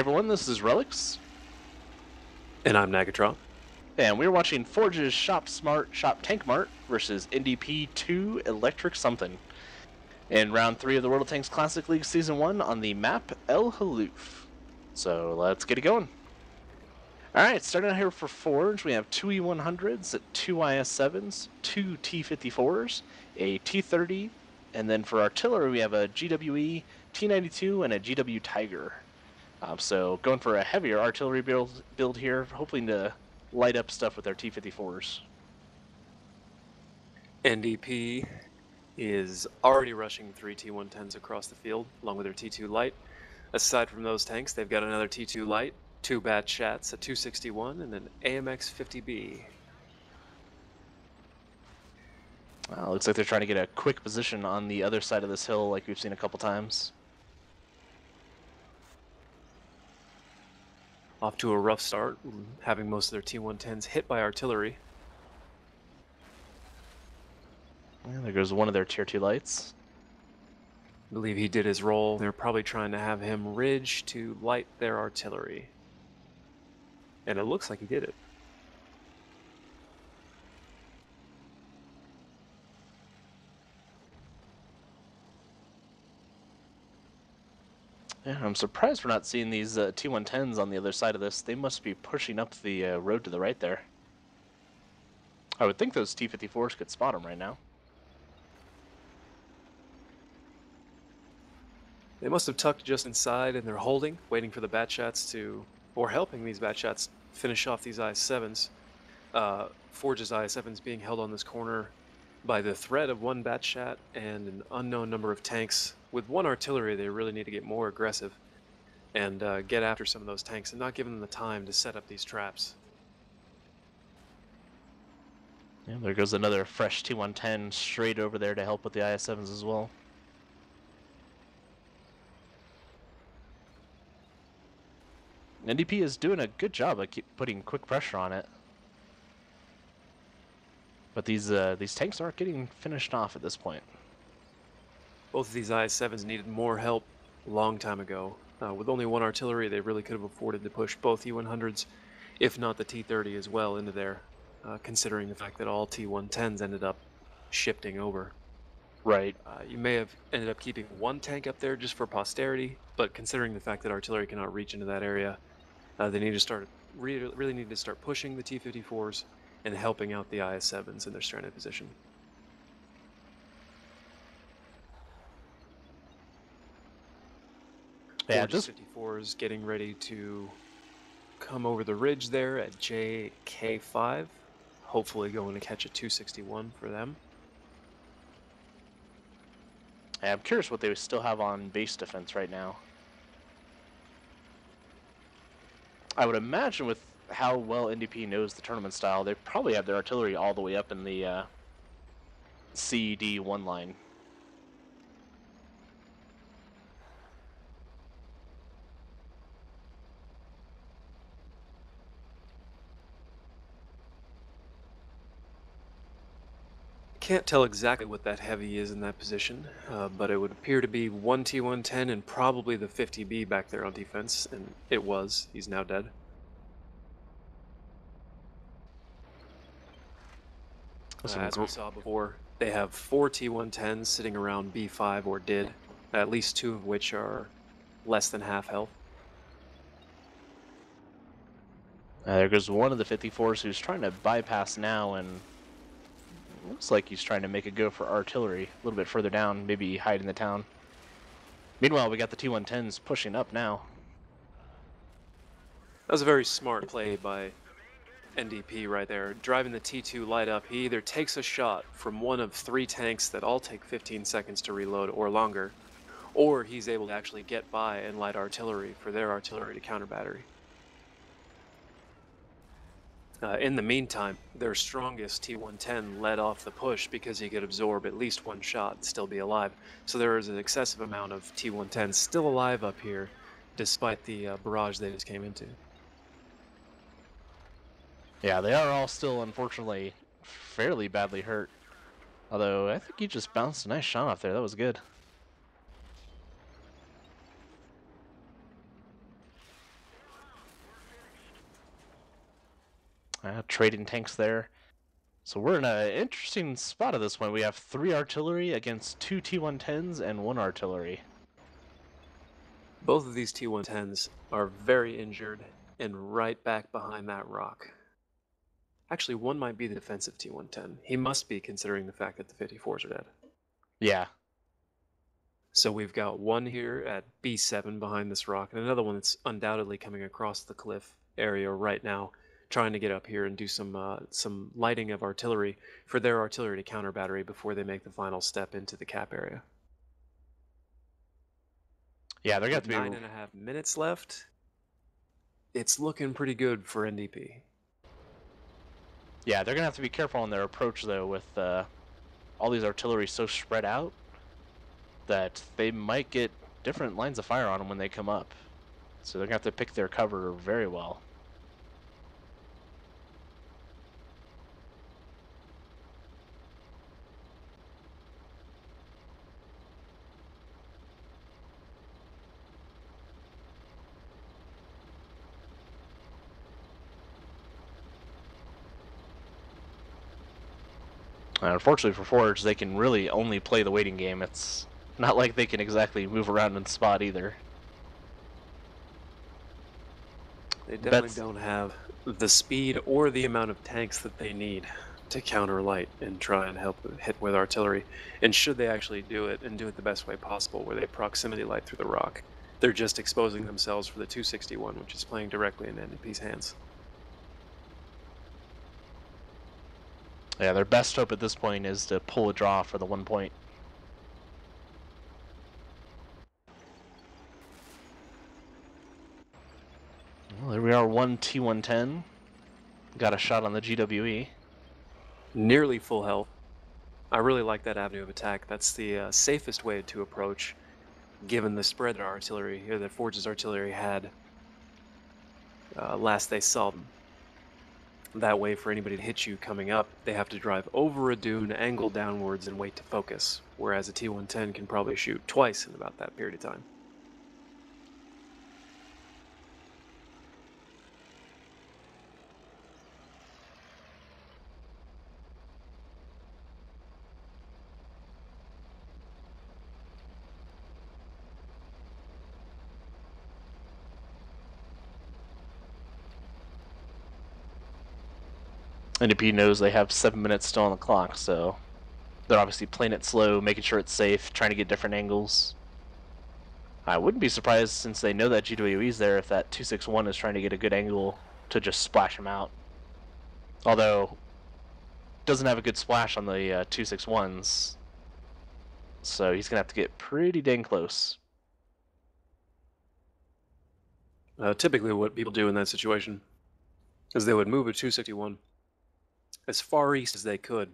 Hey everyone, this is Relics, And I'm Nagatron. and we're watching Forge's Shop Smart Shop Tank Mart versus NDP 2oo Electric Something in round 3 of the World of Tanks Classic League Season 1 on the map El Hallouf. So let's get it going. Alright, starting out here for Forge, we have 2 E100s, 2 IS7s, 2 T54s, a T30, and then for Artillery we have a GWE, T92, and a GW Tiger. So going for a heavier artillery build here, hoping to light up stuff with their T54s. NDP is already rushing 3 T110s across the field, along with their T2 Light. Aside from those tanks, they've got another T2 Light, 2 Bat Chats, a 261, and an AMX 50B. Looks like they're trying to get a quick position on the other side of this hill like we've seen a couple times. Off to a rough start, having most of their T110s hit by artillery. And there goes one of their Tier 2 lights. I believe he did his role. They're probably trying to have him ridge to light their artillery. And it looks like he did it. Yeah, I'm surprised we're not seeing these T110s on the other side of this. They must be pushing up the road to the right there. I would think those T54s could spot them right now. They must have tucked just inside and they're holding, waiting for the Bat Chats to, or helping these Bat Chats finish off these IS-7s. Forge's IS-7's being held on this corner by the threat of one Bat Chat and an unknown number of tanks. With one artillery, they really need to get more aggressive and get after some of those tanks and not give them the time to set up these traps. Yeah, there goes another fresh T110 straight over there to help with the IS-7s as well. NDP is doing a good job of putting quick pressure on it. But these tanks aren't getting finished off at this point. Both of these IS-7s needed more help a long time ago. With only one artillery, they really could have afforded to push both E100s, if not the T30 as well, into there, considering the fact that all T110s ended up shifting over. Right. You may have ended up keeping one tank up there just for posterity, but considering the fact that artillery cannot reach into that area, they need to start really need to start pushing the T54s and helping out the IS-7s in their stranded position. Yeah, Forge's 54s getting ready to come over the ridge there at JK5, hopefully going to catch a 261 for them. I'm curious what they still have on base defense right now. I would imagine with how well NDP knows the tournament style, they probably have their artillery all the way up in the CED1 line. Can't tell exactly what that heavy is in that position, but it would appear to be one T110 and probably the 50B back there on defense, and it was. He's now dead. As we saw before, they have 4 T110s sitting around B5 or did, at least 2 of which are less than half health. There goes one of the 54s who's trying to bypass now, and looks like he's trying to make a go for artillery a little bit further down, maybe hide in the town. Meanwhile, we got the T110s pushing up now. That was a very smart play by NDP right there. Driving the T2 light up, he either takes a shot from one of 3 tanks that all take 15 seconds to reload or longer, or he's able to actually get by and light artillery for their artillery to counter battery. In the meantime, their strongest T110 led off the push because he could absorb at least one shot and still be alive. So there is an excessive amount of T110s still alive up here, despite the barrage they just came into. Yeah, they are all still, unfortunately, fairly badly hurt. Although, I think he just bounced a nice shot off there. That was good. Trading tanks there. So we're in an interesting spot at this point. We have 3 artillery against 2 T-110s and 1 artillery. Both of these T-110s are very injured and right back behind that rock. Actually, one might be the defensive T-110. He must be, considering the fact that the 54s are dead. Yeah. So we've got one here at B7 behind this rock, and another one that's undoubtedly coming across the cliff area right now, trying to get up here and do some lighting of artillery for their artillery to counter battery before they make the final step into the cap area. Yeah, they're going to be 9.5 minutes left. It's looking pretty good for NDP. Yeah, they're going to have to be careful on their approach, though, with all these artillery so spread out that they might get different lines of fire on them when they come up. So they're going to have to pick their cover very well. Unfortunately for Forge, they can really only play the waiting game. It's not like they can exactly move around in spot either. They definitely don't have the speed or the amount of tanks that they need to counter light and try and help hit with artillery. And should they actually do it and do it the best way possible, where they proximity light through the rock, they're just exposing themselves for the 261, which is playing directly in NDP's hands. Yeah, their best hope at this point is to pull a draw for the 1 point. Well, there we are, 1 T-110. Got a shot on the GWE. Nearly full health. I really like that avenue of attack. That's the safest way to approach, given the spread that our artillery, or that Forge's artillery had last they saw them. That way, for anybody to hit you coming up, they have to drive over a dune, angle downwards, and wait to focus, whereas a T-110 can probably shoot twice in about that period of time. NDP knows they have 7 minutes still on the clock, so they're obviously playing it slow, making sure it's safe, trying to get different angles. I wouldn't be surprised, since they know that GWE's there, if that 261 is trying to get a good angle to just splash him out. Although, doesn't have a good splash on the 261s, so he's going to have to get pretty dang close. Typically what people do in that situation is they would move a 261 as far east as they could,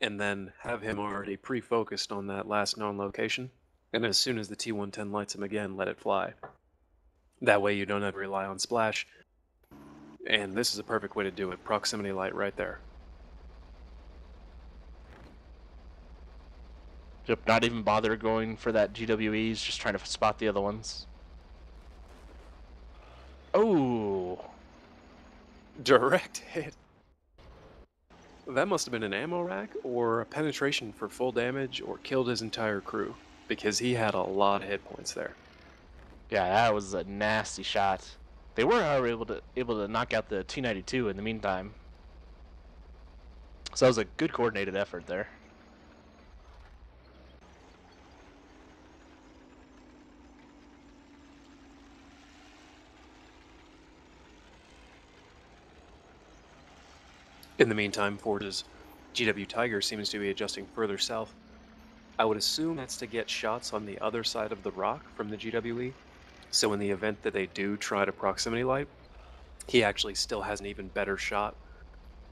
and then have him already pre-focused on that last known location, and as soon as the T-110 lights him again, let it fly. That way you don't have to rely on splash, and this is a perfect way to do it. Proximity light right there. Yep, not even bother going for that GWE, he's just trying to spot the other ones. Oh! Direct hit. That must have been an ammo rack or a penetration for full damage, or killed his entire crew, because he had a lot of hit points there. Yeah, that was a nasty shot. They were, however, able to knock out the T-92 in the meantime. So that was a good coordinated effort there. In the meantime, Forge's GW Tiger seems to be adjusting further south. I would assume that's to get shots on the other side of the rock from the GWE, so in the event that they do try to proximity light, he actually still has an even better shot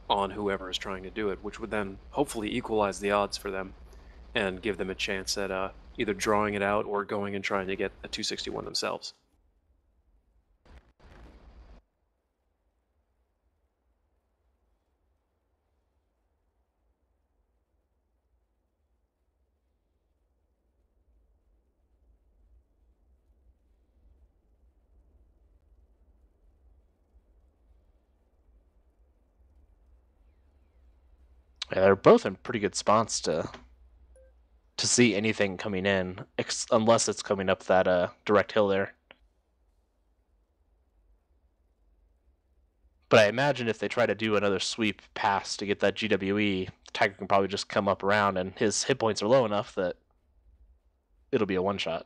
on whoever is trying to do it, which would then hopefully equalize the odds for them and give them a chance at either drawing it out or going and trying to get a 261 themselves. Yeah, they're both in pretty good spots to see anything coming in, unless it's coming up that direct hill there. But I imagine if they try to do another sweep pass to get that GWE, the Tiger can probably just come up around, and his hit points are low enough that it'll be a one-shot.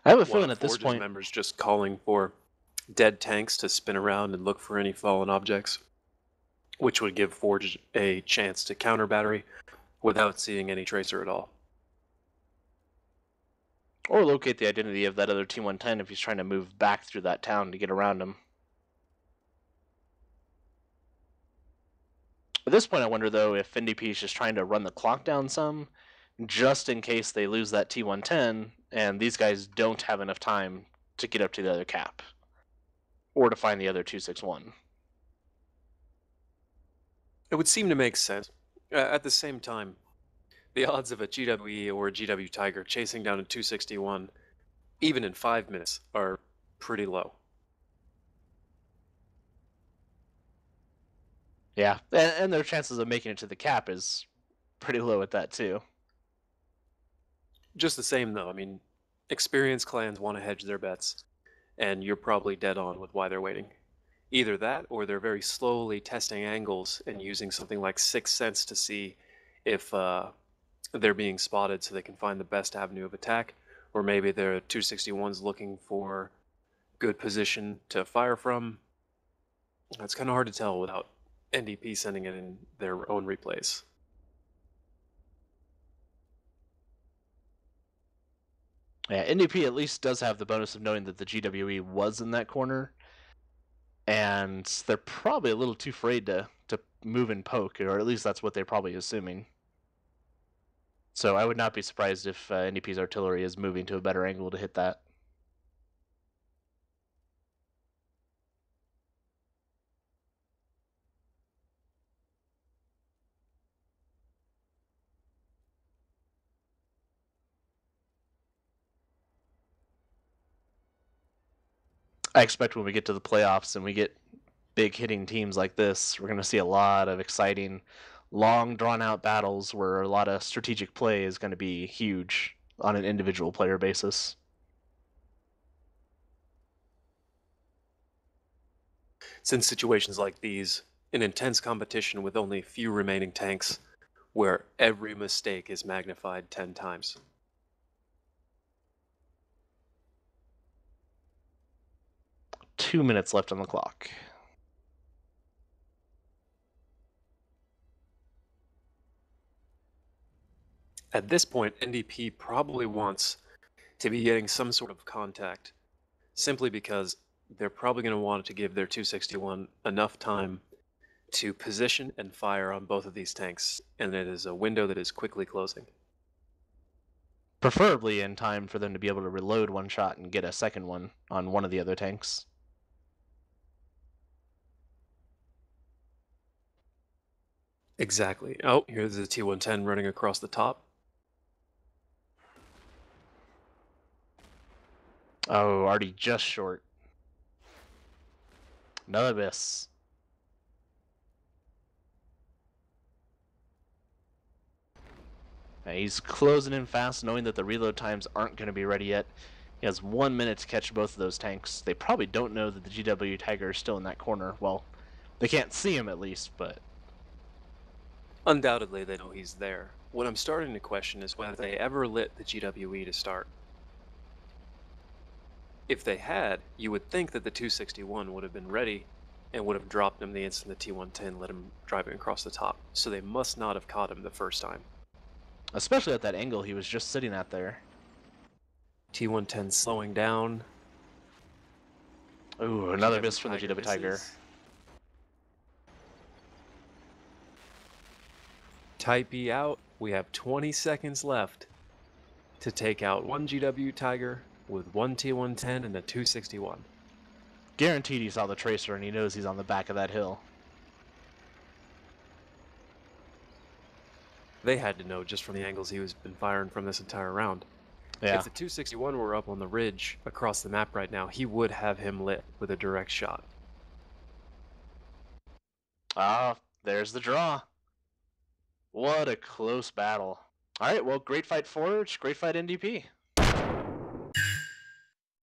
I have a One feeling of at this Forge's point, members just calling for dead tanks to spin around and look for any fallen objects, which would give Forge a chance to counter battery without seeing any tracer at all. or locate the identity of that other T-110 if he's trying to move back through that town to get around him. At this point, I wonder, though, if NDP is just trying to run the clock down some, just in case they lose that T-110, and these guys don't have enough time to get up to the other cap, or to find the other 261. It would seem to make sense. At the same time, the odds of a GWE or a GW Tiger chasing down a 261, even in 5 minutes, are pretty low. Yeah, and their chances of making it to the cap is pretty low at that, too. Just the same, though. I mean, experienced clans want to hedge their bets, and you're probably dead on with why they're waiting. Either that, or they're very slowly testing angles and using something like Sixth Sense to see if they're being spotted so they can find the best avenue of attack, or maybe they're 261s looking for good position to fire from. It's kind of hard to tell without NDP sending it in their own replays. Yeah, NDP at least does have the bonus of knowing that the GWE was in that corner, and they're probably a little too afraid to move and poke, or at least that's what they're probably assuming. So I would not be surprised if NDP's artillery is moving to a better angle to hit that. I expect when we get to the playoffs and we get big hitting teams like this, we're going to see a lot of exciting, long drawn out battles where a lot of strategic play is going to be huge on an individual player basis. Since situations like these, an intense competition with only a few remaining tanks, where every mistake is magnified 10 times. Two minutes left on the clock. At this point, NDP probably wants to be getting some sort of contact, simply because they're probably going to want to give their 261 enough time to position and fire on both of these tanks, and it is a window that is quickly closing. Preferably in time for them to be able to reload one shot and get a second one on one of the other tanks. Exactly. Oh, here's the T-110 running across the top. Oh, already just short. Another miss. He's closing in fast, knowing that the reload times aren't going to be ready yet. He has 1 minute to catch both of those tanks. They probably don't know that the GW Tiger is still in that corner. Well, they can't see him at least, but... Undoubtedly, they know he's there. What I'm starting to question is whether they ever lit the GWE to start. If they had, you would think that the 261 would have been ready and would have dropped him the instant the T-110 let him driving across the top. So they must not have caught him the first time. Especially at that angle he was just sitting at there. T-110 slowing down. Ooh, another miss from the GW Tiger. Type E out. We have 20 seconds left to take out one GW Tiger with one T-110 and a 261. Guaranteed he saw the tracer and he knows he's on the back of that hill. They had to know just from the angles he was been firing from this entire round. Yeah. If the 261 were up on the ridge across the map right now, he would have him lit with a direct shot. Ah, there's the draw. What a close battle. All right, well, great fight, Forge. Great fight, NDP.